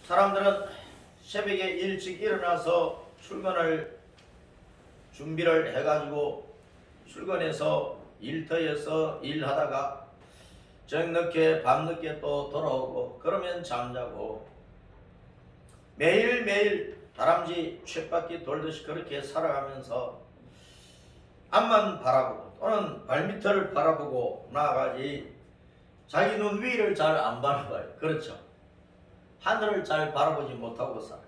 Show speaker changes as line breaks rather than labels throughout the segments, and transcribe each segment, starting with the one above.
사람들은 새벽에 일찍 일어나서 출근을 준비를 해가지고 출근해서 일터에서 일하다가 저녁늦게 밤늦게 또 돌아오고 그러면 잠자고 매일매일 다람쥐 쳇바퀴 돌듯이 그렇게 살아가면서 앞만 바라보고 또는 발밑을 바라보고 나아가지 자기 눈 위를 잘 안 바라봐요. 그렇죠? 하늘을 잘 바라보지 못하고 살아요.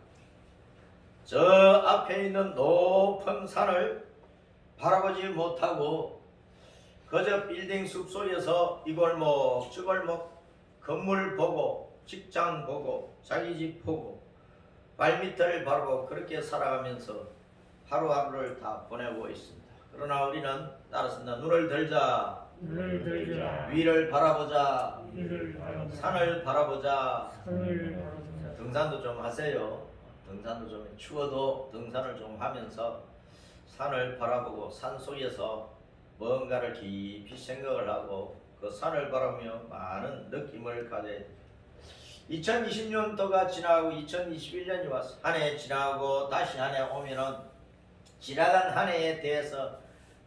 저 앞에 있는 높은 산을 바라보지 못하고 그저 빌딩 숲속에서 이 골목 저 골목 건물 보고 직장 보고 자기 집 보고 발밑을 바라보고 그렇게 살아가면서 하루하루를 다 보내고 있습니다. 그러나 우리는 따라서 눈을 들자, 위를 바라보자, 산을 바라보자. 등산도 좀 하세요. 등산도 좀 추워도 등산을 좀 하면서 산을 바라보고 산 속에서 뭔가를 깊이 생각을 하고 그 산을 바라보며 많은 느낌을 가져야 됩니다. 2020년도가 지나고 2021년이 왔어. 한 해 지나고 다시 한 해 오면은 지나간 한 해에 대해서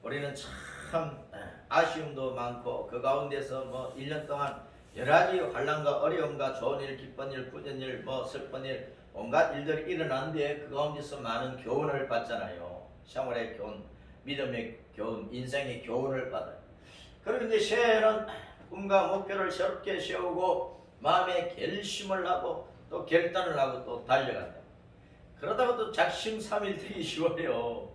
우리는 참 아쉬움도 많고 그 가운데서 뭐 1년 동안 여러 가지 환난과 어려움과 좋은 일, 기쁜 일, 굳은 일, 뭐 슬픈 일 온갖 일들이 일어났는데 그 가운데서 많은 교훈을 받잖아요. 생활의 교훈, 믿음의 교훈, 인생의 교훈을 받아요. 그런데 새해에는 꿈과 목표를 새롭게 세우고 마음에 결심을 하고 또 결단을 하고 또 달려간다. 그러다가 또 작심삼일되기 쉬워요.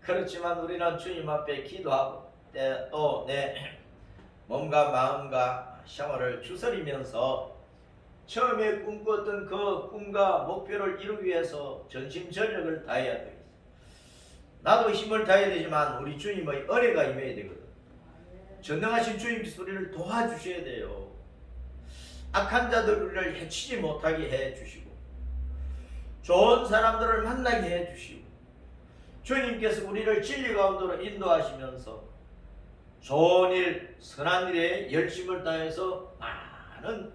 그렇지만 우리는 주님 앞에 기도하고 또 내 몸과 마음과 생활을 추스리면서 처음에 꿈꿨던 그 꿈과 목표를 이루기 위해서 전심전력을 다해야 되겠어. 나도 힘을 다해야 되지만 우리 주님의 은혜가 임해야 되거든. 전능하신 주님께서 우리를 도와주셔야 돼요. 악한 자들 우리를 해치지 못하게 해주시고 좋은 사람들을 만나게 해주시고 주님께서 우리를 진리 가운데로 인도하시면서 좋은 일, 선한 일에 열심을 다해서 많은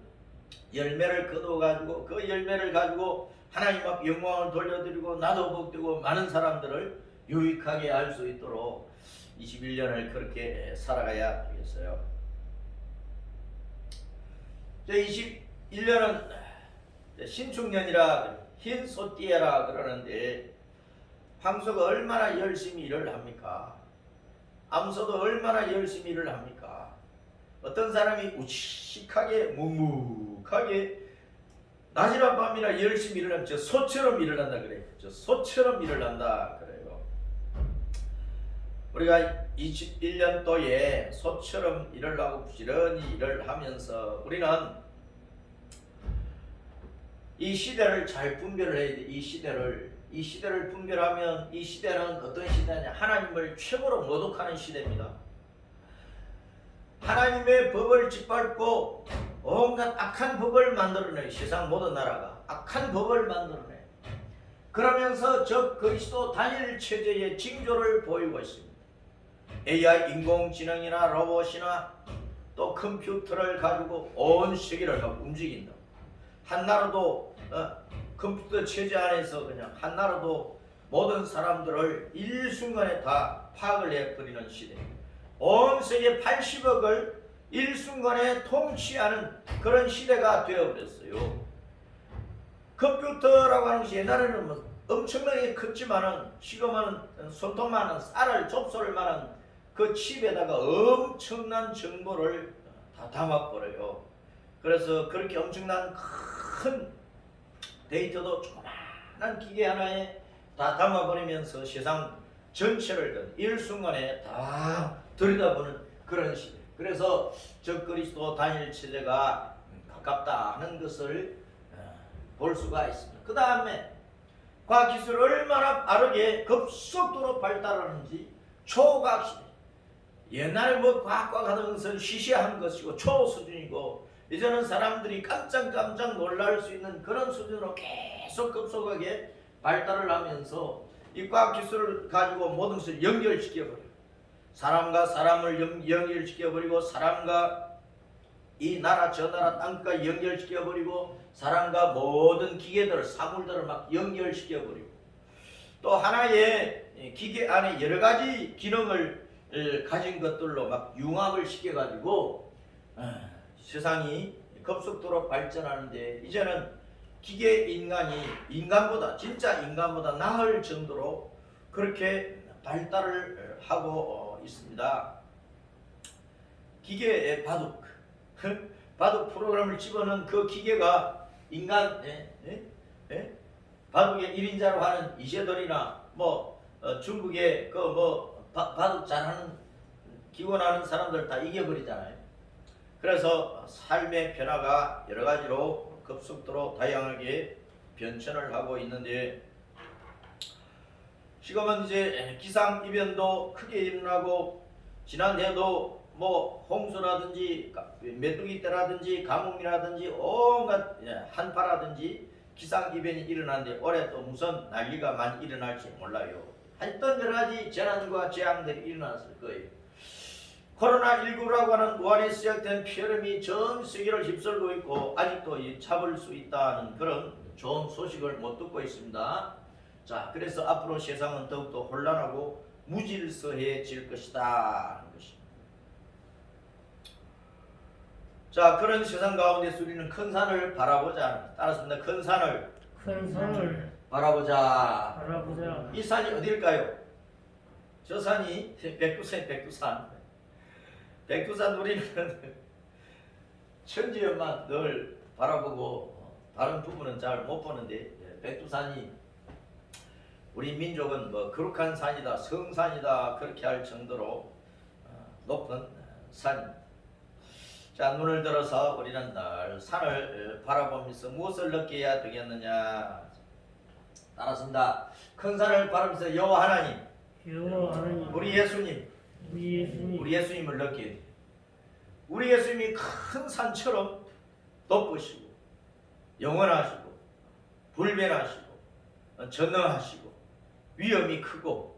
열매를 거둬가지고 그 열매를 가지고 하나님 앞 영광을 돌려드리고 나도 복되고 많은 사람들을 유익하게 할 수 있도록 21년을 그렇게 살아가야 되겠어요. 21년은 신축년이라 흰 소띠에라 그러는데 황소가 얼마나 열심히 일을 합니까? 암소도 얼마나 열심히 일을 합니까? 어떤 사람이 우직하게 묵묵하게 낮이나 밤이나 열심히 일을 하면 저 소처럼 일을 한다 그래요. 저 소처럼 일을 한다 그래요. 우리가 21년도에 소처럼 일을 하고 부지런히 일을 하면서 우리는 이 시대를 잘 분별을 해야 돼. 이 시대를 분별하면 이 시대는 어떤 시대냐? 하나님을 최고로 모독하는 시대입니다. 하나님의 법을 짓밟고 온갖 악한 법을 만들어내. 세상 모든 나라가 악한 법을 만들어내. 그러면서 적 그리스도 단일 체제의 징조를 보이고 있습니다. AI 인공지능이나 로봇이나 또 컴퓨터를 가지고 온 세계를 움직인다. 한 나라도 컴퓨터 체제 안에서 그냥 한 나라도 모든 사람들을 일순간에 다 파악을 해버리는 시대. 온 세계 80억을 일순간에 통치하는 그런 시대가 되어버렸어요. 컴퓨터라고 하는 것이 옛날에는 뭐 엄청나게 컸지만은 지금은 손톱만한 쌀을 접수할 만한 그 칩에다가 엄청난 정보를 다 담아버려요. 그래서 그렇게 엄청난 큰 데이터도 조그마한 기계 하나에 다 담아버리면서 세상 전체를 일순간에 다 들여다보는 그런 시대. 그래서 적그리스도 단일 체제가 가깝다 하는 것을 볼 수가 있습니다. 그 다음에 과학기술이 얼마나 빠르게 급속도로 발달하는지 초과학시대. 옛날에 뭐 과학과 하는 것은 시시한 것이고 초수준이고 이제는 사람들이 깜짝 놀랄 수 있는 그런 수준으로 계속 급속하게 발달을 하면서 이 과학기술을 가지고 모든 것을 연결시켜버려요. 사람과 사람을 연결시켜버리고 사람과 이 나라 저 나라 땅과 연결시켜버리고 사람과 모든 기계들 사물들을 막 연결시켜버리고 또 하나의 기계 안에 여러 가지 기능을 가진 것들로 막 융합을 시켜가지고 세상이 급속도로 발전하는데 이제는 기계 인간이 인간보다 진짜 인간보다 나을 정도로 그렇게 발달을 하고 있습니다. 기계의 바둑 바둑 프로그램을 집어넣은 그 기계가 인간 바둑의 1인자로 하는 이세돌이나 중국의 바둑 잘하는 기원하는 사람들 다 이겨버리잖아요. 그래서 삶의 변화가 여러 가지로 급속도로 다양하게 변천을 하고 있는데 지금은 이제 기상 이변도 크게 일어나고 지난해도 홍수라든지 메뚜기 떼라든지 가뭄이라든지 온갖 한파라든지 기상 이변이 일어나는데 올해 또 무슨 난리가 많이 일어날지 몰라요. 하여튼 여러 가지 재난과 재앙들이 일어났을 거예요. 코로나19라고 하는 우한에 시작된 폐렴이 전 세계를 휩쓸고 있고 아직도 잡을 수 있다는 그런 좋은 소식을 못 듣고 있습니다. 자, 그래서 앞으로 세상은 더욱더 혼란하고 무질서해질 것이다 하는 것입니다. 자, 그런 세상 가운데서 우리는 큰 산을 바라보자. 따라서 큰 산을 바라보자. 이 산이 어딜까요? 저 산이 백두산. 백두산 우리는 천지연만 늘 바라보고 다른 부분은 잘 못 보는데 백두산이 우리 민족은 거룩한 산이다, 성산이다 그렇게 할 정도로 높은 산입니다. 자, 눈을 들어서 우리는 늘 산을 바라보면서 무엇을 느껴야 되겠느냐? 따라습니다. 큰 산을 바라보면서 여호와 하나님, 우리 예수님을 느껴야 돼요. 우리 예수님이 큰 산처럼 높으시고 영원하시고 불변하시고 전능하시고 위엄이 크고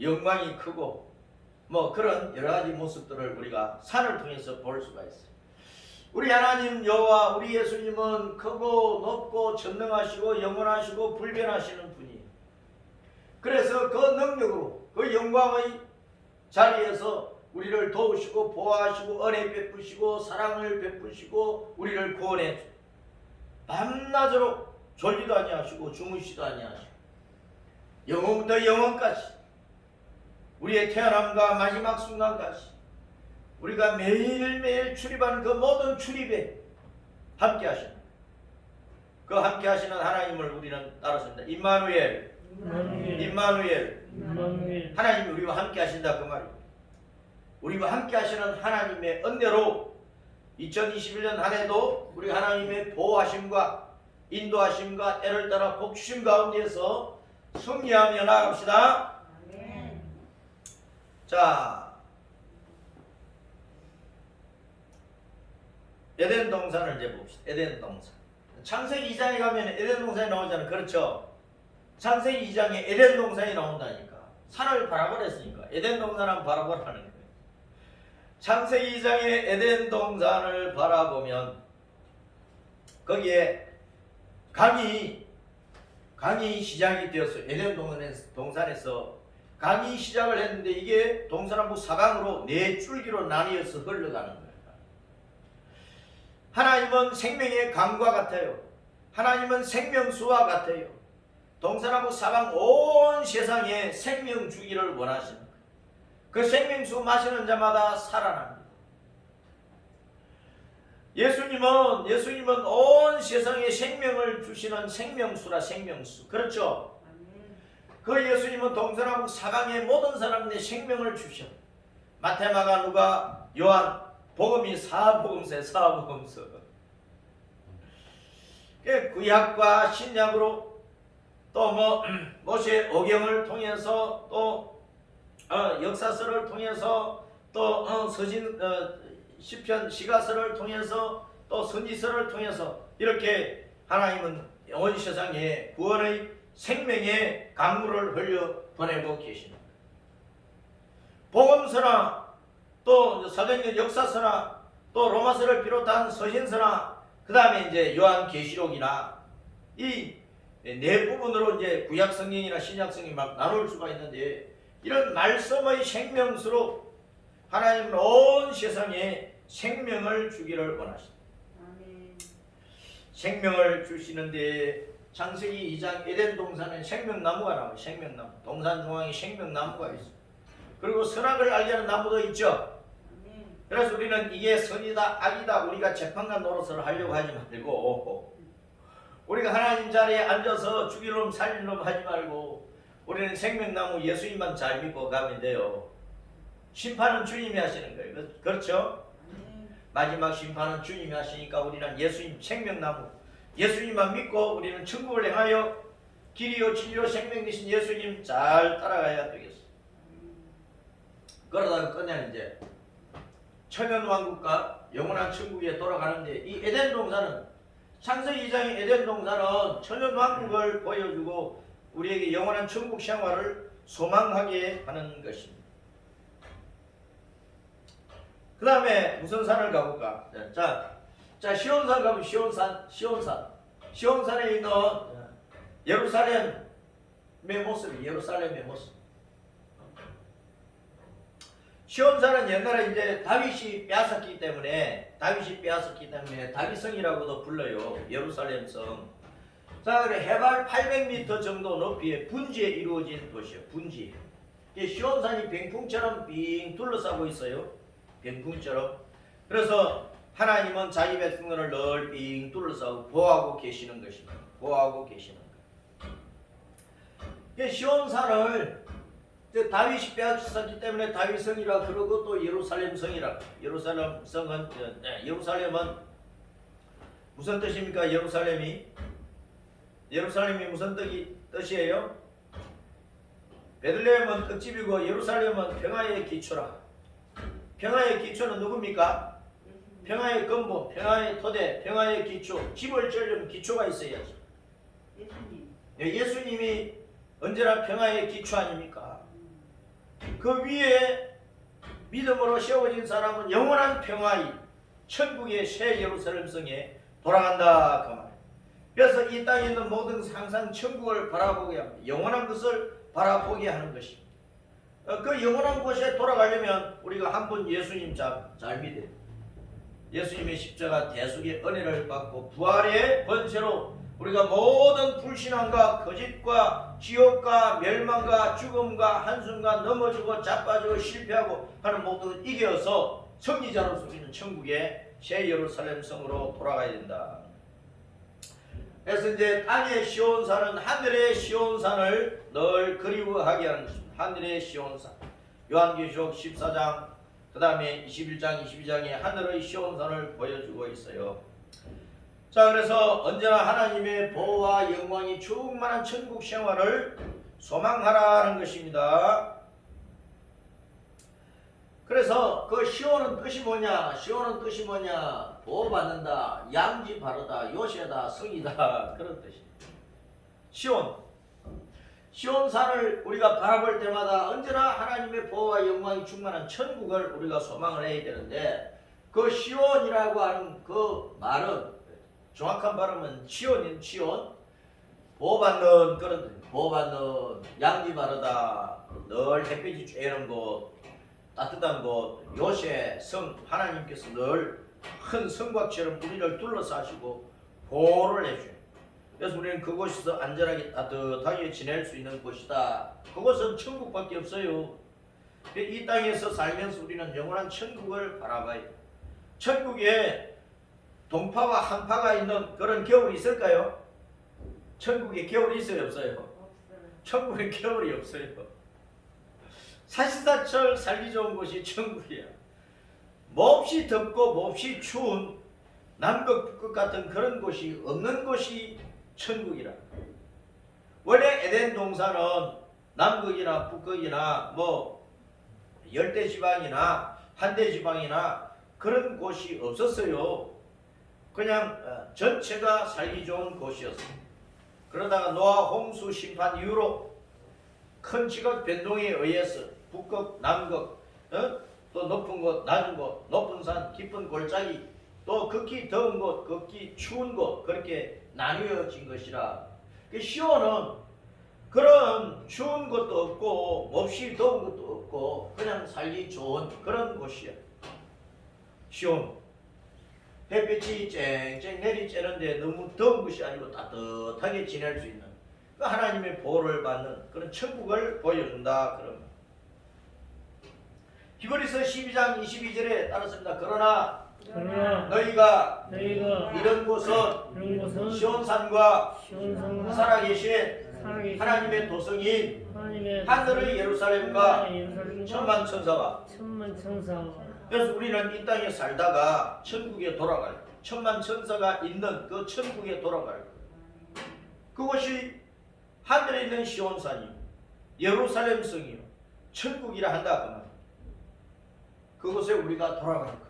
영광이 크고 그런 여러 가지 모습들을 우리가 산을 통해서 볼 수가 있어요. 우리 하나님 여호와 우리 예수님은 크고 높고 전능하시고 영원하시고 불변하시는 분이에요. 그래서 그 능력으로 그 영광의 자리에서 우리를 도우시고 보호하시고 은혜 베푸시고 사랑을 베푸시고 우리를 구원해 주시고 밤낮으로 졸지도 아니하시고 주무시도 아니하시고 영원부터 영원까지 우리의 태어남과 마지막 순간까지 우리가 매일매일 출입하는 그 모든 출입에 함께 하시는 그 함께 하시는 하나님을 우리는 따르습니다. 임마누엘. 하나님이 우리와 함께 하신다 그 말입니다. 우리와 함께 하시는 하나님의 은혜로 2021년 한 해도 우리 하나님의 보호하심과 인도하심과 때를 따라 복주심 가운데에서 승리하며 나아갑시다. 자, 에덴 동산을 이제 봅시다. 에덴 동산. 창세기 2장에 가면 에덴 동산이 나오잖아요. 그렇죠? 창세기 2장에 에덴 동산이 나온다니까. 산을 바라보랬으니까 에덴 동산을 바라보라는 거예요. 창세기 2장에 에덴 동산을 바라보면 거기에 강이 시작이 되었어요. 에덴 동산에서 강이 시작을 했는데 이게 동서남북 사강으로 4줄기로 나뉘어서 흘러가는 거예요. 하나님은 생명의 강과 같아요. 하나님은 생명수와 같아요. 동서남북 사강 온 세상에 생명 주기를 원하시는 거예요. 그 생명수 마시는 자마다 살아납니다. 예수님은 온 세상에 생명을 주시는 생명수라 생명수. 그렇죠? 그 예수님은 동서남북 사강의 모든 사람들의 생명을 주셔. 마태, 마가, 누가, 요한, 복음이 사복음서. 구약과 신약으로 또 모세 오경을 통해서 또 역사서를 통해서 또 시편 시가서를 통해서 또 선지서를 통해서 이렇게 하나님은 온 세상에 구원의 생명의 강물을 흘려 보내고 계십니다. 복음서나 또 사도행전 역사서나 또 로마서를 비롯한 서신서나 그 다음에 이제 요한계시록이나 이 네 부분으로 이제 구약 성경이나 신약 성경이 막 나눌 수가 있는데 이런 말씀의 생명수로 하나님은 온 세상에 생명을 주기를 원하십니다. 생명을 주시는데 창세기 2장 에덴 동산에 생명나무가 나와요. 생명나무. 동산 중앙에 생명나무가 있어요. 그리고 선악을 알게 하는 나무도 있죠. 그래서 우리는 이게 선이다 악이다 우리가 재판관 노릇을 하려고 하지 말고 우리가 하나님 자리에 앉아서 죽일 놈 살릴 놈 하지 말고 우리는 생명나무 예수님만 잘 믿고 가면 돼요. 심판은 주님이 하시는 거예요. 그렇죠? 마지막 심판은 주님이 하시니까 우리는 예수님 생명나무 예수님만 믿고 우리는 천국을 향하여 길이요 진리요 생명 되신 예수님 잘 따라가야 되겠어요. 그러다가 끝내는 이제 천연왕국과 영원한 천국에 돌아가는데 이 에덴 동산은 창세기 2장의 에덴 동산은 천연왕국을 보여주고 우리에게 영원한 천국 생활을 소망하게 하는 것입니다. 그 다음에 무슨 산을 가볼까? 자 시온산 가면 시온산에 있는 예루살렘의 모습이 예루살렘의 모습. 시온산은 옛날에 이제 다윗이 빼앗았기 때문에 다윗성이라고도 불러요. 예루살렘성. 자, 그래 해발 800m 정도 높이의 분지에 이루어진 도시예요. 분지. 시온산이 병풍처럼 빙 둘러싸고 있어요. 병풍처럼. 그래서 하나님은 자기 백성들을 늘 빙 둘러싸고 보호하고 계시는 것입니다. 보호하고 계시는 것. 시온산을 다윗이 빼앗았기 때문에 다윗성이라 그러고 또 예루살렘성이라. 예루살렘은 무슨 뜻입니까? 예루살렘이 무슨 뜻이에요? 베들레헴은 떡집이고 예루살렘은 평화의 기초라. 평화의 기초는 누굽니까? 평화의 근본, 평화의 토대, 평화의 기초. 집을 지으려면 기초가 있어야죠. 예수님이 언제나 평화의 기초 아닙니까? 그 위에 믿음으로 세워진 사람은 영원한 평화의 천국의 새 예루살렘성에 돌아간다 그 말. 그래서 이 땅에 있는 모든 항상 천국을 바라보게 합니다. 영원한 것을 바라보게 하는 것입니다. 그 영원한 곳에 돌아가려면 우리가 한 분 예수님 잘 믿어요. 예수님의 십자가 대속의 은혜를 받고 부활의 권세로 우리가 모든 불신앙과 거짓과 지옥과 멸망과 죽음과 한순간 넘어지고 자빠지고 실패하고 하는 모든 이겨서 승리자로서 우리는 천국의 새 예루살렘 성으로 돌아가야 된다. 그래서 이제 땅의 시온산은 하늘의 시온산을 늘 그리워하게 하는 것입니다. 하늘의 시온산. 요한계시록 14장 그 다음에 21장 22장에 하늘의 시온산을 보여주고 있어요. 자, 그래서 언제나 하나님의 보호와 영광이 충만한 천국 생활을 소망하라는 것입니다. 그래서 그 시온은 뜻이 뭐냐? 보호받는다, 양지 바르다, 요새다, 성이다 그런 뜻입니다. 시온산을 우리가 바라볼 때마다 언제나 하나님의 보호와 영광이 충만한 천국을 우리가 소망을 해야 되는데 그 시온이라고 하는 그 말은 정확한 발음은 치온, 보호받는 그런 뜻, 보호받는 양지 바르다, 늘 햇빛이 쬐는 곳, 따뜻한 곳, 요새 성, 하나님께서 늘 큰 성곽처럼 우리를 둘러싸시고 보호를 해줘요. 그래서 우리는 그곳에서 안전하게 따뜻하게 지낼 수 있는 곳이다. 그곳은 천국밖에 없어요. 이 땅에서 살면서 우리는 영원한 천국을 바라봐요. 천국에 동파와 한파가 있는 그런 겨울이 있을까요? 천국에 겨울이 있어요? 없어요? 천국에 겨울이 없어요. 사시사철 살기 좋은 곳이 천국이야. 몹시 덥고 몹시 추운 남극 북극 같은 그런 곳이 없는 곳이 천국이라. 원래 에덴 동산은 남극이나 북극이나 뭐 열대지방이나 한대지방이나 그런 곳이 없었어요. 그냥 전체가 살기 좋은 곳이었어요. 그러다가 노아 홍수 심판 이후로 큰 지각 변동에 의해서 북극, 남극, 또 또 높은 곳, 낮은 곳, 높은 산, 깊은 골짜기, 또 극히 더운 곳, 극히 추운 곳, 그렇게 나뉘어진 것이라. 그 시온은 그런 추운 것도 없고 몹시 더운 것도 없고 그냥 살기 좋은 그런 곳이야. 시온. 햇빛이 쨍쨍 내리쬐는데 너무 더운 것이 아니고 따뜻하게 지낼 수 있는 그 하나님의 보호를 받는 그런 천국을 보여준다. 그런 히브리서 12장 22절에 따랐습니다. 그러나 너희가 이런 곳은 시온산과 살아계신 하나님의 도성인 하늘의 예루살렘과 천만 천사와 그래서 우리는 이 땅에 살다가 천국에 돌아갈 거예요. 천만 천사가 있는 그 천국에 돌아갈 거예요. 그것이 하늘에 있는 시온산이요 예루살렘 성이요 천국이라 한다 그 말이에요. 그곳에 우리가 돌아갈 거예요.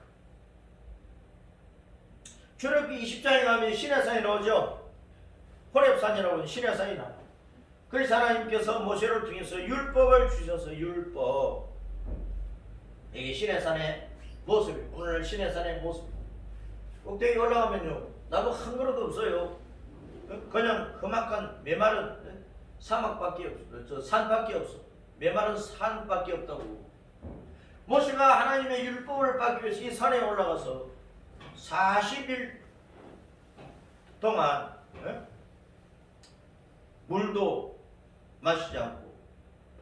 출애굽기 20장에 가면 시내산이 나오죠. 호렙산이라고 하는 시내산이 나와요. 그래서 하나님께서 모세를 통해서 율법을 주셔서 율법 이게 시내산의 모습이에요. 오늘 시내산의 모습. 꼭대기 올라가면요 나무 한 그루도 없어요. 그냥 험악한 메마른 사막밖에 없어. 저 산밖에 없어. 메마른 산밖에 없다고. 모세가 하나님의 율법을 받기 위해서 이 산에 올라가서 40일 동안 물도 마시지 않고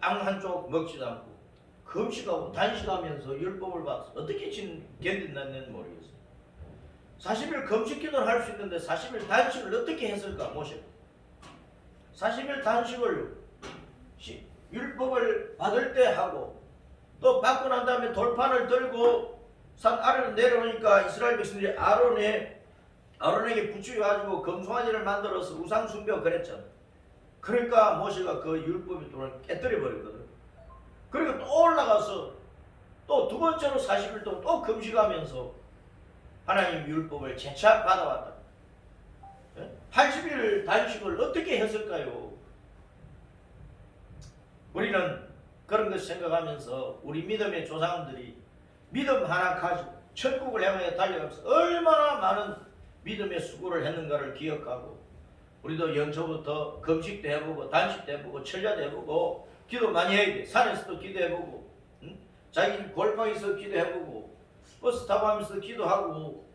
빵 한쪽 먹지도 않고 금식하고 단식하면서 율법을 받아서 어떻게 견딘다는 모르겠어요. 40일 금식 기도를 할 수 있는데 40일 단식을 어떻게 했을까 모세가. 40일 단식을 율법을 받을 때 하고 또 받고 난 다음에 돌판을 들고 산 아래로 내려오니까 이스라엘 백성들이 아론에게 부추겨가지고 금송아지를 만들어서 우상 숭배하고 그랬잖아. 그러니까 모세가 그 율법의 돌을 깨뜨려 버렸거든. 그리고 또 올라가서 또 두 번째로 40일 동안 또 금식하면서 하나님 율법을 재차 받아왔다. 80일 단식을 어떻게 했을까요? 우리는 그런 것을 생각하면서 우리 믿음의 조상들이 믿음 하나 가지고 천국을 향해 달려가면서 얼마나 많은 믿음의 수고를 했는가를 기억하고 우리도 연초부터 금식도 해보고 단식도 해보고 철야도 해보고 기도 많이 해야 돼. 산에서도 기도해보고 자기 골방에서 기도해보고 버스 타고 하면서 기도하고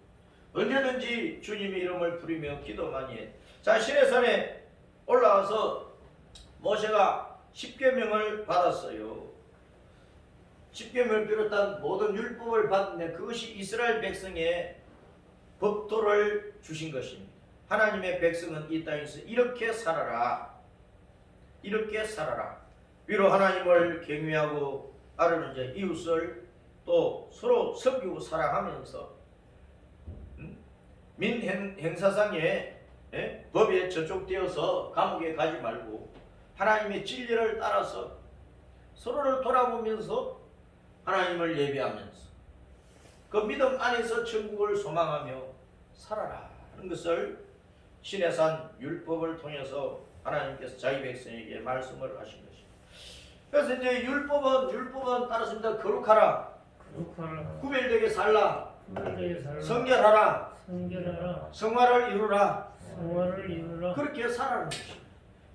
언제든지 주님의 이름을 부르며 기도 많이 해. 자, 시내산에 올라와서 모세가 10계명을 받았어요. 10계명을 비롯한 모든 율법을 받는데 그것이 이스라엘 백성의 법도를 주신 것입니다. 하나님의 백성은 이 땅에서 이렇게 살아라. 이렇게 살아라. 위로 하나님을 경외하고 아래는 이제 이웃을 또 서로 섬기고 사랑하면서 민행사상의 법에 저촉되어서 감옥에 가지 말고 하나님의 진리를 따라서 서로를 돌아보면서 하나님을 예배하면서 그 믿음 안에서 천국을 소망하며 살아라 하는 것을 시내산 율법을 통해서 하나님께서 자기 백성에게 말씀을 하신 것입니다. 그래서 이제 율법은 따랐습니다. 거룩하라. 구별되게 살라. 성결하라. 성화를 이루라. 그렇게 살아라는 것입니다.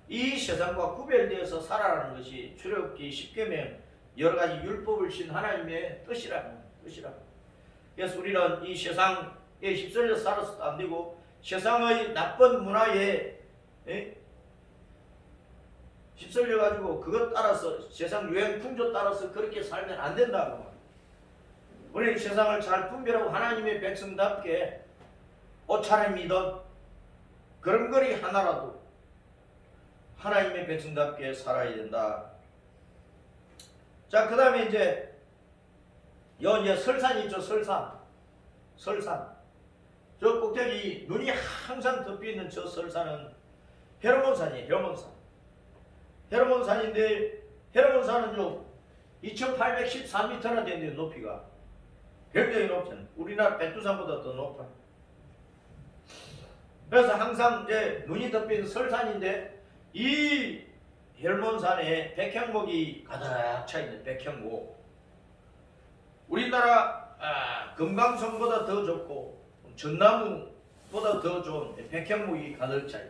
이 세상과 구별되어서 살아라는 것이 출애굽기 10계명 여러 가지 율법을 신 하나님의 뜻이라. 그래서 우리는 이 세상에 휩쓸려 살아서도 안 되고 세상의 나쁜 문화에 휩쓸려 가지고 그것 따라서 세상 유행 풍조 따라서 그렇게 살면 안 된다고. 우리는 세상을 잘 분별하고 하나님의 백성답게 옷차림이든 걸음걸이 하나라도 하나님의 백성답게 살아야 된다. 자, 그 다음에 이제 설산이 있죠. 설산. 저 꼭대기 눈이 항상 덮여있는 저 설산은 헤르몬산이에요. 헤르몬산인데 헤르몬산은요 2814m나 되는데 높이가 굉장히 높잖아요. 우리나라 백두산보다 더 높아요. 그래서 항상 이제 눈이 덮여있는 설산인데 이 헤르몬산에 백향목이 가득 차있는 백향목. 우리나라 금강송보다 더 좋고 전나무보다 더 좋은 백향목이 가득 차요.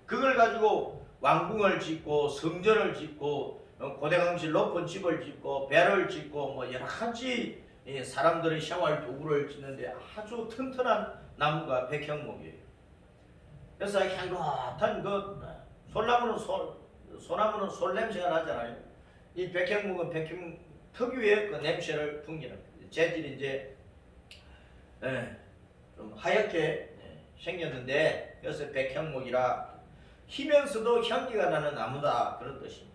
그걸 가지고 왕궁을 짓고 성전을 짓고 고대강실 높은 집을 짓고 배를 짓고 뭐 여러 가지 사람들의 생활 도구를 짓는데 아주 튼튼한 나무가 백향목이에요. 그래서 향긋한 그 소나무는 솔 냄새가 나잖아요. 이 백향목은 백향 특유의 그 냄새를 풍기는 재질이 이제 좀 하얗게 생겼는데 그래서 백향목이라 희면서도 향기가 나는 나무다 그런 뜻입니다.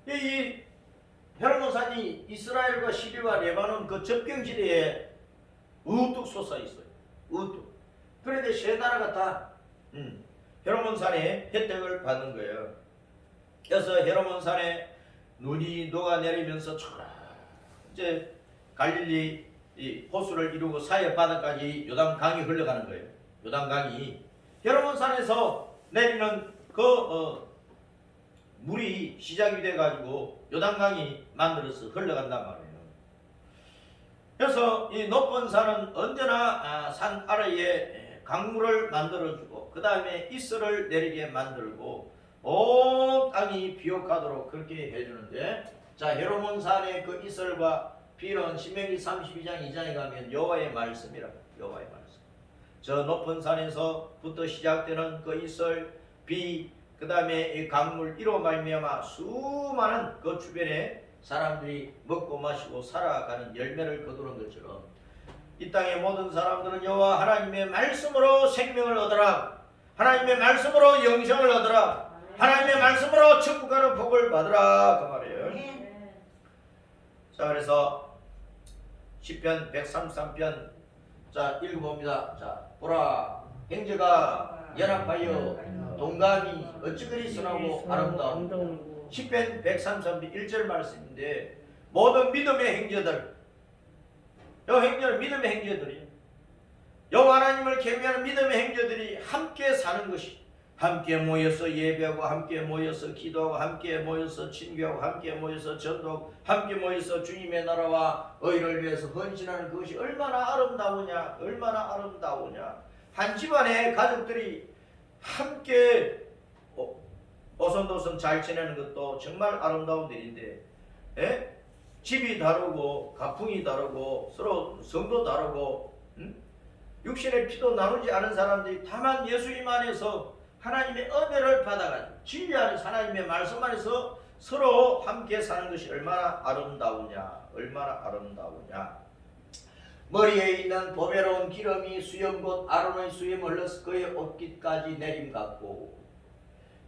이 헤르몬산이 이스라엘과 시리아와 레바논 그 접경지대에 우뚝 솟아 있어요. 우뚝. 그런데 세 나라가 다 헤르몬산의 혜택을 받는 거예요. 그래서 헤르몬산에 눈이 녹아내리면서 이제 갈릴리 이 호수를 이루고 사해 바다까지 요단강이 흘러가는 거예요. 요단강이 헤르몬산에서 내리는 그 물이 시작이 돼가지고 요단강이 만들어서 흘러간단 말이에요. 그래서 이 높은 산은 언제나 산 아래에 강물을 만들어주고 그 다음에 이슬을 내리게 만들고 온 땅이 비옥하도록 그렇게 해주는데, 자 헤르몬산의 그 이슬과 비는 신명기 32장 2장에 가면 여호와의 말씀이라. 여호와의 말씀. 저 높은 산에서부터 시작되는 그 이슬, 비, 그 다음에 이 강물 이로 말미암아 수많은 그 주변에 사람들이 먹고 마시고 살아가는 열매를 거두는 것처럼 이 땅의 모든 사람들은 여호와 하나님의 말씀으로 생명을 얻어라. 하나님의 말씀으로 영생을 얻어라. 하나님의 말씀으로 천국 가는 복을 받으라 그 말이에요. 자 그래서 시편 133편 자 읽어봅니다. 자 보라 형제가 연합하여 동감이 어찌 그리 선하고 아름다운. 시편 133편 1절 말씀인데 모든 믿음의 형제들, 요 형제는 믿음의 형제들이에요. 여호와 하나님을 경외하는 믿음의 형제들이 함께 사는 것이, 함께 모여서 예배하고 함께 모여서 기도하고 함께 모여서 친교하고 함께 모여서 전도하고 함께 모여서 주님의 나라와 의를 위해서 헌신하는 그것이 얼마나 아름다우냐. 얼마나 아름다우냐. 한 집안의 가족들이 함께 오손도손 잘 지내는 것도 정말 아름다운 일인데 집이 다르고 가풍이 다르고 서로 성도 다르고 육신의 피도 나누지 않은 사람들이 다만 예수님 안에서 하나님의 은혜를 받아가지고 진리 안에서 하나님의 말씀 안에서 서로 함께 사는 것이 얼마나 아름다우냐. 얼마나 아름다우냐. 머리에 있는 보배로운 기름이 수염 곧 아론의 수염 흘러서 그의 옷깃까지 내림 같고,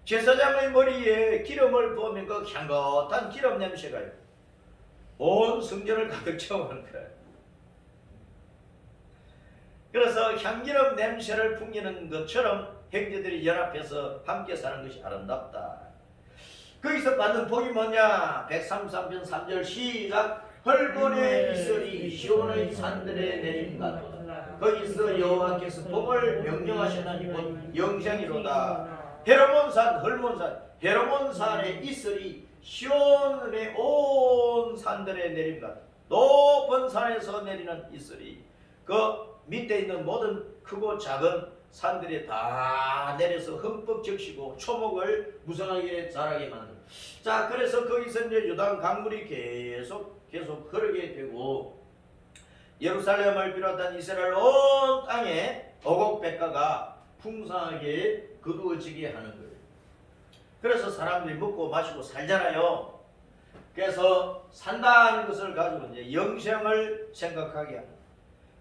제사장의 머리에 기름을 부으면 그 향긋한 기름 냄새가 온 성전을 가득 채워가는 거예요. 그래서 향기름 냄새를 풍기는 것처럼 형제들이 연합해서 함께 사는 것이 아름답다. 거기서 받는 복이 뭐냐. 133편 3절 시작. 헐본의 이슬이 시온의 산들에 내림 같도다. 거기서 여호와께서 복을 명령하셨나니 곧 영생이로다. 헤르몬산, 헐몬산, 헤르몬산의 이슬이 시온의 온 산들에 내림 같다. 높은 산에서 내리는 이슬이 그 밑에 있는 모든 크고 작은 산들이 다 내려서 흠뻑 적시고 초목을 무성하게 자라게 만든다. 자 그래서 거기서 이제 요단 강물이 계속 흐르게 되고 예루살렘을 비롯한 이스라엘 온 땅에 오곡백과가 풍성하게 거두어지게 하는 거예요. 그래서 사람들이 먹고 마시고 살잖아요. 그래서 산다는 것을 가지고 이제 영생을 생각하게 합니다.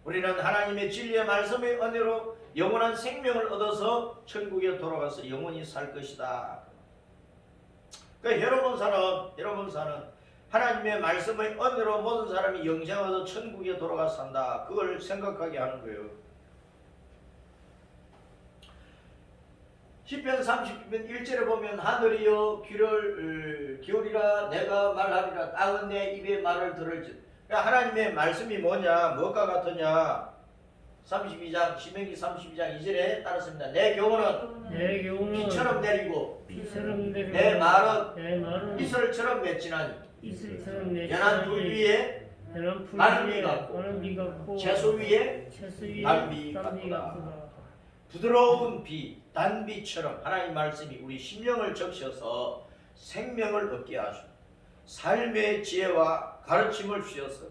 우리는 하나님의 진리의 말씀의 은혜로 영원한 생명을 얻어서 천국에 돌아가서 영원히 살 것이다. 그러니까 헤르몬산은 하나님의 말씀의 은혜로 모든 사람이 영생을 얻어 천국에 돌아가서 산다. 그걸 생각하게 하는 거예요. 시편 30편 1절에 보면 하늘이여 귀를 기울이라 내가 말하리라 땅은 내 입의 말을 들을지. 하나님의 말씀이 뭐냐, 무엇과 같으냐. 32장 신명기 32장 2절에 따랐습니다. 내 교훈은 비처럼 내리고 내 말은 이슬처럼 맺지나니.
이슬처럼 내
연한 불
신앙이
위에
연한 불
많은
위에
비 같고
많은 비 같고
채소 위에
채소 위에
단비
단비
같구나.
같구나.
부드러운 비, 단비처럼 하나님 말씀이 우리 심령을 적셔서 생명을 얻게 하시고 삶의 지혜와 가르침을 주셔서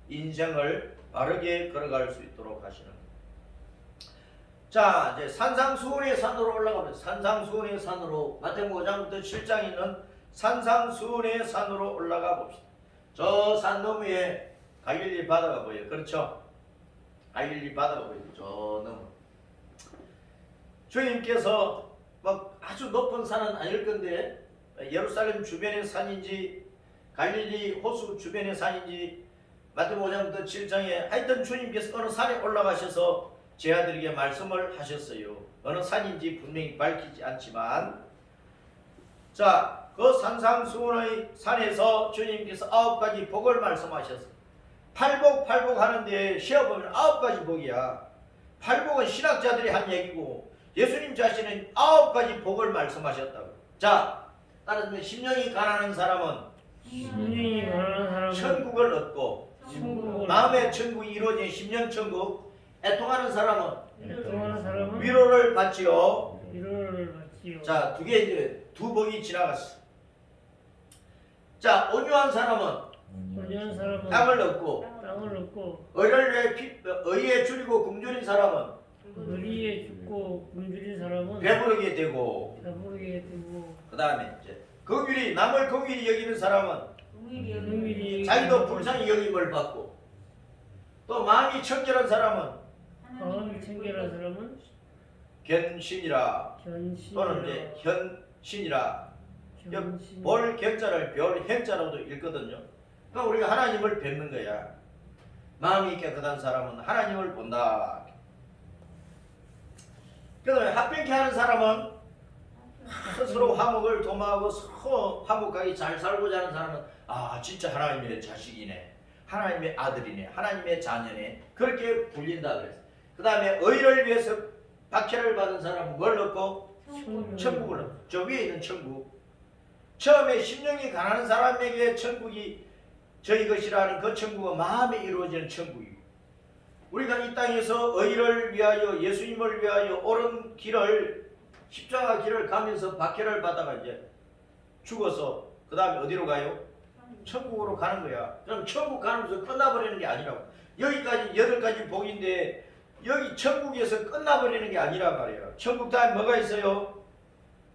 인생을 바르게 걸어갈 수 있도록 하시는 겁니다. 자, 이제 산상수훈의 산으로 올라가면 산상수훈의 산으로 마태복음 5장부터 7장에 있는 산상수훈의 산으로 올라가 봅시다. 저 산 너머에 갈릴리 바다가 보여요. 그렇죠? 갈릴리 바다가 보여요. 저 너머. 주님께서 막 아주 높은 산은 아닐 건데 예루살렘 주변의 산인지 갈릴리 호수 주변의 산인지 마태복음 5장부터 7장에 하여튼 주님께서 어느 산에 올라가셔서 제 아들에게 말씀을 하셨어요. 어느 산인지 분명히 밝히지 않지만 자, 그 산상수훈의 산에서 주님께서 9가지 복을 말씀하셨어요. 팔복 하는데 쉬어보면 9가지 복이야. 팔복은 신학자들이 한 얘기고 예수님 자신은 9가지 복을 말씀하셨다고. 자, 따라서 심령이 가난한 사람은
심령이 가난한 사람은
천국을 얻고
천국을
마음의 천국이 이루어진 심령천국. 애통하는 사람은
애통하는 사람은
위로를 받지요.
위로를 받지요.
자, 두 복이 지나갔어. 자, 온유한 사람은
온유한 사람은
땅을 얻고
땅을 얻고
의에 줄이고 굶주린 사람은
의리에 죽고 굶주린 사람은
배부르게 되고
배부르게 되고
그 다음에 이제 남을 긍휼히 여기는 사람은
긍휼히
자기도 불쌍히 여김을 받고 또 마음이 청결한 사람은
마음이 청결한 사람은
견신이라 또는 이제
견신이라
현신이라
견신
볼 견자를 별 현자로도 읽거든요. 그러니까 우리가 하나님을 뵙는 거야. 마음이 깨끗한 사람은 하나님을 본다. 그다음에 합병케 하는 사람은 스스로 화목을 도모하고 서로 화목하게 잘 살고자 하는 사람은 아 진짜 하나님의 자식이네, 하나님의 아들이네, 하나님의 자녀네 그렇게 불린다 그랬어요. 그 다음에 의를 위해서 박해를 받은 사람은 뭘 얻고? 천국을 얻고. 저 위에 있는 천국. 처음에 심령이 가난한 사람에게 천국이 저희 것이라는 그 천국은 마음에 이루어지는 천국이고 우리가 이 땅에서 의를 위하여 예수님을 위하여 옳은 길을 십자가 길을 가면서 박해를 받다가 이제 죽어서 그 다음에 어디로 가요? 천국으로 가는 거야. 그럼 천국 가면서 끝나버리는 게 아니라고. 여기까지 8가지 복인데 여기 천국에서 끝나버리는 게 아니란 말이에요. 천국 다음에 뭐가 있어요?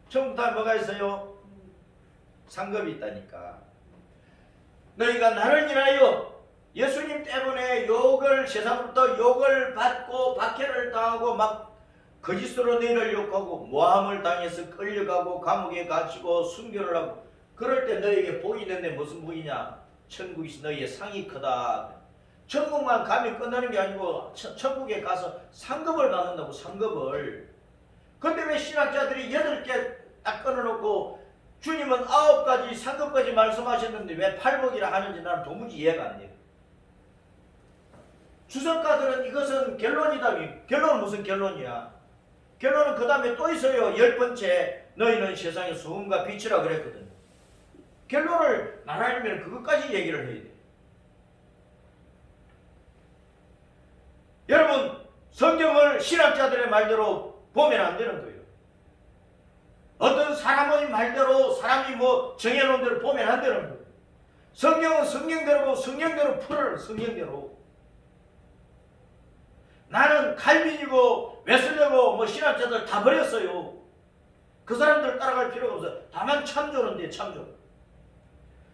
천국 다음에 뭐가 있어요? 상급이 있다니까. 너희가 나를 인하여 예수님 때문에 세상으로부터 욕을 받고 박해를 당하고 막 거짓으로 너희를 욕하고 모함을 당해서 끌려가고 감옥에 갇히고 순교를 하고 그럴 때 너희에게 복이 있는데 무슨 복이냐? 천국이 너희의 상이 크다. 천국만 가면 끝나는 게 아니고 천국에 가서 상급을 받는다고. 상급을. 근데 왜 신학자들이 8개 딱 끊어놓고 주님은 9가지 상급까지 말씀하셨는데 왜 팔복이라 하는지 나는 도무지 이해가 안 돼요. 주석가들은 이것은 결론이다. 결론은 무슨 결론이야? 결론은 그 다음에 또 있어요. 10번째 너희는 세상의 소금과 빛이라 그랬거든요. 결론을 말하려면 그것까지 얘기를 해야 돼. 여러분 성경을 신학자들의 말대로 보면 안 되는 거예요. 어떤 사람의 말대로 사람이 뭐 정해놓은 대로 보면 안 되는 거예요. 성경은 성경대로고 성경대로 풀어라. 성경대로. 나는 칼빈이고 웨슬레고 뭐 신학자들 다 버렸어요. 그 사람들 따라갈 필요가 없어요. 다만 참조는 돼. 참조.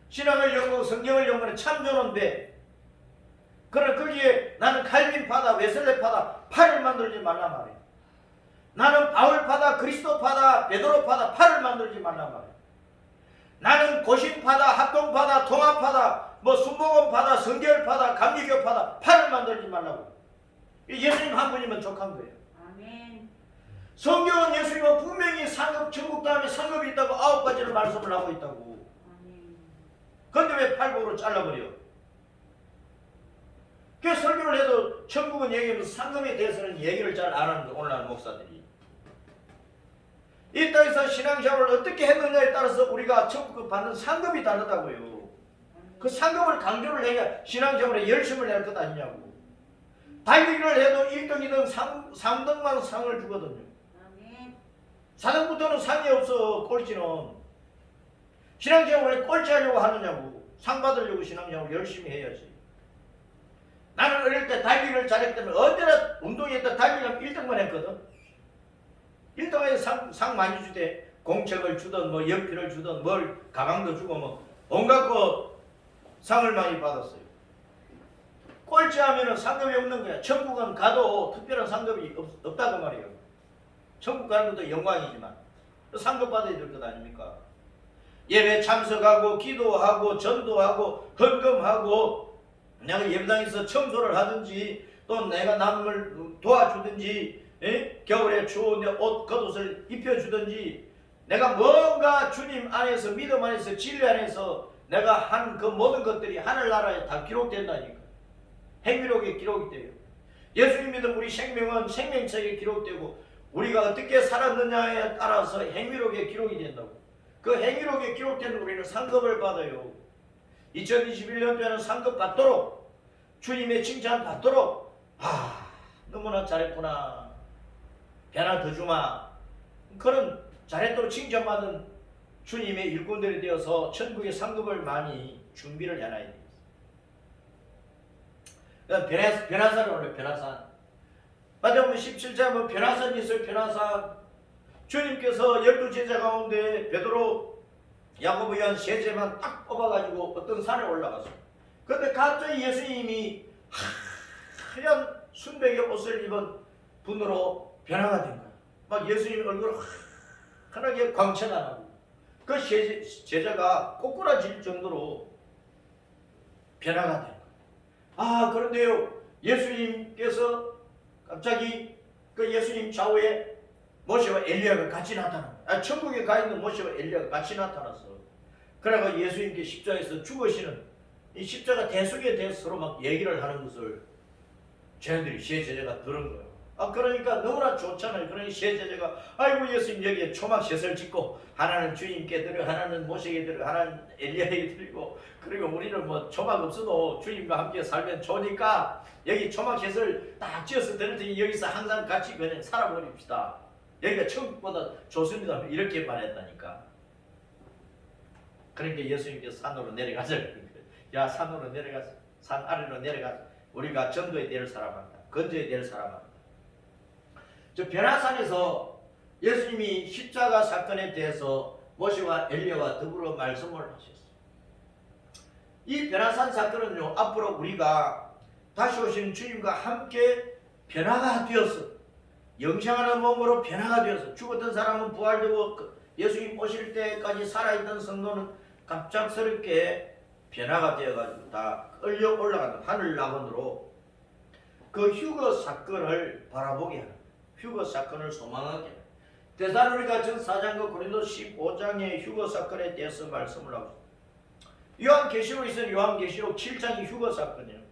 신학을 연구하고 성경을 연구하는 참조는 돼. 그러나 거기에 나는 칼빈파다 웨슬레파다 팔을 만들지 말란 말이에요. 나는 바울파다 그리스도파다 베드로파다 팔을 만들지 말란 말이에요. 나는 고신파다 합동파다 통합파다 뭐 순복음파다 성결파다 감리교파다 팔을 만들지 말라고. 예수님 한 분이면 족한 거예요.
아멘.
성경은 예수님은 분명히 상급 천국 다음에 상급이 있다고 9가지를 말씀을 하고 있다고.
아멘.
그런데 왜 팔복으로 잘라버려? 그 설교를 해도 천국은 얘기하면서 상급에 대해서는 얘기를 잘 안 하는 거 오늘날 목사들이. 이 땅에서 신앙생활을 어떻게 했느냐에 따라서 우리가 천국을 받는 상급이 다르다고요. 그 상급을 강조를 해야 신앙생활에 열심을 낼 것 아니냐고. 달리기를 해도 1등, 2등, 3등만 상을 주거든요. 4등부터는 상이 없어. 꼴찌는. 신앙생활 왜 꼴찌 하려고 하느냐고. 상 받으려고 신앙생활 열심히 해야지. 나는 어릴 때 달리기를 잘했기 때문에 언제나 운동했다 달리기는 1등만 했거든. 1등에 상 많이 주대. 공책을 주든 뭐 연필을 주든 뭘 가방도 주고 뭐 온갖 거 상을 많이 받았어요. 꼴찌 하면은 상급이 없는 거야. 천국은 가도 특별한 상급이 없다고 말이에요. 천국 가는 것도 영광이지만 상급 받아야 될 것 아닙니까? 예배 참석하고 기도하고 전도하고 헌금하고 내가 예배당에서 청소를 하든지 또 내가 남을 도와주든지 겨울에 추운데 옷 겉옷을 입혀주든지 내가 뭔가 주님 안에서 믿음 안에서 진리 안에서 내가 한 그 모든 것들이 하늘나라에 다 기록된다니까. 행위록에 기록이 돼요. 예수님 믿음 우리 생명은 생명책에 기록되고 우리가 어떻게 살았느냐에 따라서 행위록에 기록이 된다고. 그 행위록에 기록된 우리는 상급을 받아요. 2021년도에는 상급 받도록 주님의 칭찬 받도록 너무나 잘했구나. 배나 더 주마. 그런 잘했도록 칭찬받은 주님의 일꾼들이 되어서 천국의 상급을 많이 준비를 해놔야 됩니다. 변화산을 올려요. 변화산. 마태복음 17장 뭐 변화산이 있어요. 변화산. 주님께서 12제자 가운데 베드로, 야고보, 요한 세 제만 딱 뽑아가지고 어떤 산에 올라갔어요. 그런데 갑자기 예수님이 하얀 순백의 옷을 입은 분으로 변화가 된 거예요. 막 예수님 얼굴 환하게 광채나고 그 제자가 꼬꾸라질 정도로 변화가 된 거예요. 그런데요, 예수님께서 갑자기 그 예수님 좌우에 모세와 엘리야가 같이 나타난 거예요. 천국에 가 있는 모세와 엘리야가 같이 나타났어. 그래가 예수님께 십자가에서 죽으시는 이 십자가 대속에 대해서 서로 막 얘기를 하는 것을 쟤네들이 세 제자가 들은 거예요. 그러니까 너무나 좋잖아요. 그러니 세 제자가 아이고 예수님 여기에 초막셋을 짓고 하나는 주님께 드려 하나는 모세에게 드려 하나는 엘리야에게 드리고 그리고 우리는 뭐 초막 없어도 주님과 함께 살면 좋으니까 여기 초막셋을 딱 지어서 드릴 테니 여기서 항상 같이 그냥 살아버립시다. 여기가 천국보다 좋습니다. 이렇게 말했다니까. 그러니까 예수님께서 산으로 내려가자. 야 산으로 내려가자. 산 아래로 내려가자. 우리가 전도에 될 사람한다. 건져야 될 사람한다. 저 변화산에서 예수님이 십자가 사건에 대해서 모세와 엘리야와 더불어 말씀을 하셨어요. 이 변화산 사건은요, 앞으로 우리가 다시 오신 주님과 함께 변화가 되었어. 영생하는 몸으로 변화가 되어서 죽었던 사람은 부활되고 예수님 오실 때까지 살아있던 성도는 갑작스럽게 변화가 되어가지고 다 끌려 올라가는 하늘 낙원으로 그 휴거 사건을 바라보게 하는, 휴거 사건을 소망하게 하는. 데살로니가 전 4장과 고린도 15장의 휴거 사건에 대해서 말씀을 하고 있습니다. 요한계시록에 있는 요한계시록 7장이 휴거 사건이에요.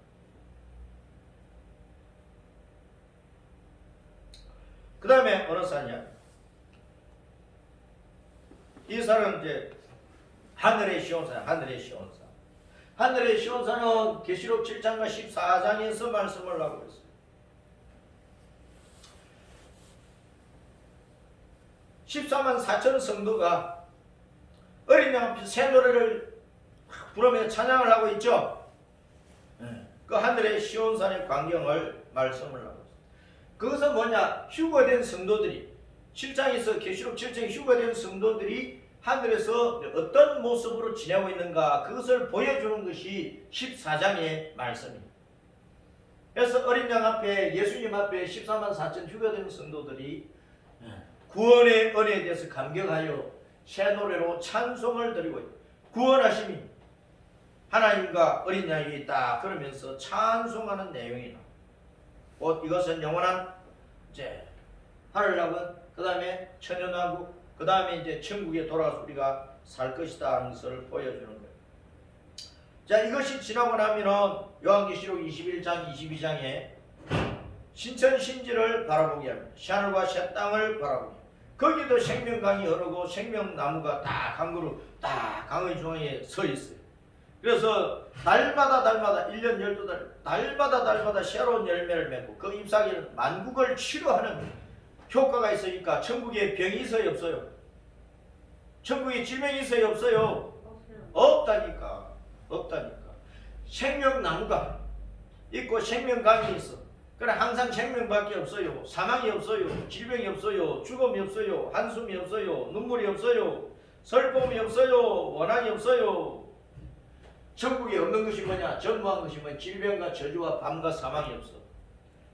그 다음에 어느 산이야? 이 산은 이제 하늘의 시온산, 하늘의 시온산. 하늘의 시온산은 계시록 7장과 14장에서 말씀을 하고 있어요. 14만 4천 성도가 어린 양 앞에 새 노래를 부르며 찬양을 하고 있죠. 그 하늘의 시온산의 광경을 말씀을 하고 있어요. 그것은 뭐냐? 휴거된 성도들이 7장에서 계시록 7장에 휴거된 성도들이 하늘에서 어떤 모습으로 지내고 있는가 그것을 보여주는 것이 14장의 말씀입니다. 그래서 어린 양 앞에 예수님 앞에 14만 4천 휴거된 성도들이 구원의 은혜에 대해서 감격하여 새 노래로 찬송을 드리고 있다. 구원하심이 하나님과 어린 양이 있다 그러면서 찬송하는 내용이 나옵니다. 곧 이것은 영원한 이제 하늘나라군, 그 다음에 천연왕국, 그 다음에 이제 천국에 돌아가서 우리가 살 것이다 하는 것을 보여주는 거예요. 자, 이것이 지나고 나면은 요한계시록 21장, 22장에 신천신지를 바라보게 합니다. 새하늘과 새 땅을 바라보게 합니다. 거기도 생명강이 흐르고 생명나무가 딱 한 그루 딱 강의 중앙에 서 있어요. 그래서 달마다 1년 12달 달마다 새로운 열매를 맺고 그 잎사귀는 만국을 치료하는 효과가 있으니까 천국에 병이 있어요 없어요? 천국에 질병이 있어요 없어요? 없다니까. 생명나무가 있고 생명강이 있어. 그래 항상 생명밖에 없어요. 사망이 없어요. 질병이 없어요. 죽음이 없어요. 한숨이 없어요. 눈물이 없어요. 슬픔이 없어요. 원한이 없어요. 천국에 없는 것이 뭐냐? 전무한 것이 뭐냐? 질병과 저주와 밤과 사망이 없어.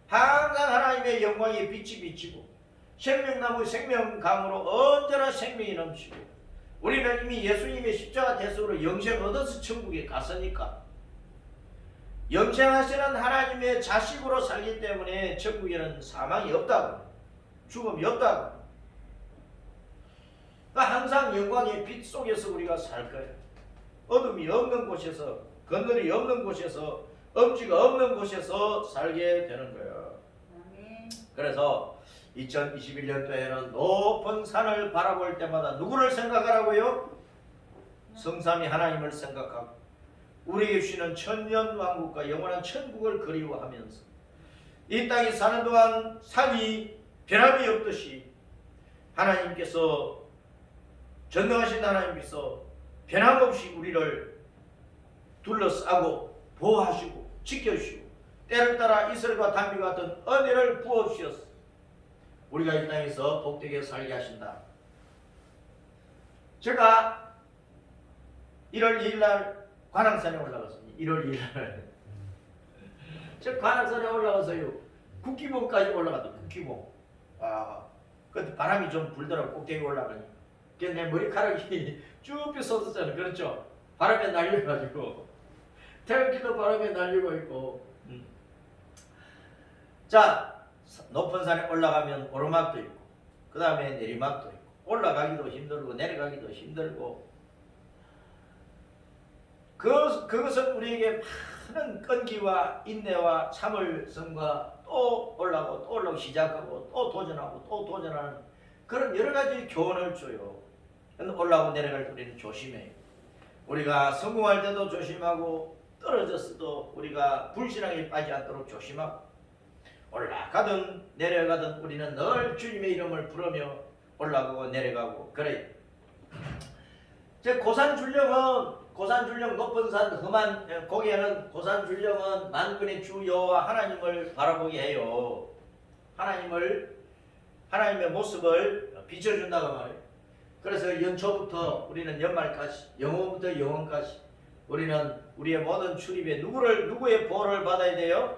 항상 하나님의 영광의 빛이 비치고 생명나무 생명강으로 언제나 생명이 넘치고 우리는 이미 예수님의 십자가 대속으로 영생 얻어서 천국에 갔으니까 영생하시는 하나님의 자식으로 살기 때문에 천국에는 사망이 없다고 죽음이 없다고 그러니까 항상 영광의 빛 속에서 우리가 살 거예요. 어둠이 없는 곳에서 건널이 없는 곳에서 엄지가 없는 곳에서 살게 되는 거예요. 그래서 2021년도에는 높은 산을 바라볼 때마다 누구를 생각하라고요? 성삼위 하나님을 생각하고 우리에게 주시는 천년왕국과 영원한 천국을 그리워하면서 이 땅에 사는 동안 산이 변함이 없듯이 하나님께서 전능하신 하나님께서 변함없이 우리를 둘러싸고 보호하시고 지켜주시고 때를 따라 이슬과 단비 같은 은혜를 부어주셨어. 우리가 이 땅에서 복되게 살게 하신다. 제가 1월 2일날 관악산에 올라갔습니다. 1월 2일날 저 관악산에 올라가서요 국기봉까지 올라갔다. 국기봉. 그때 바람이 좀 불더라고. 꼭대기 올라가니 그래서 내 머리카락이 쭉 펴솟았잖아요. 그렇죠? 바람에 날려가지고 태극기도 바람에 날리고 있고 자 높은 산에 올라가면 오르막도 있고 그 다음에 내리막도 있고 올라가기도 힘들고 내려가기도 힘들고 그것은 우리에게 많은 끈기와 인내와 참을성과 또 올라가고 시작하고 또 도전하고 또 도전하는 그런 여러 가지 교훈을 줘요. 올라가고 내려갈 때 우리는 조심해요. 우리가 성공할 때도 조심하고 떨어졌어도 우리가 불신앙에 빠지지 않도록 조심하고 올라가든 내려가든 우리는 늘 주님의 이름을 부르며 올라가고 내려가고 그래요. 고산줄령 높은 산 험한 고개는 고산줄령은 만군의 주 여호와 하나님을 바라보게 해요. 하나님의 모습을 비춰준다고 말해요. 그래서 연초부터 우리는 연말까지 영혼부터 영혼까지 우리는 우리의 모든 출입에 누구의 보호를 받아야 돼요?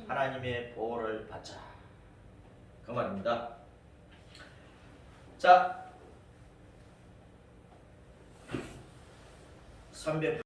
하나님의 보호를 받자. 그 말입니다. 자, 300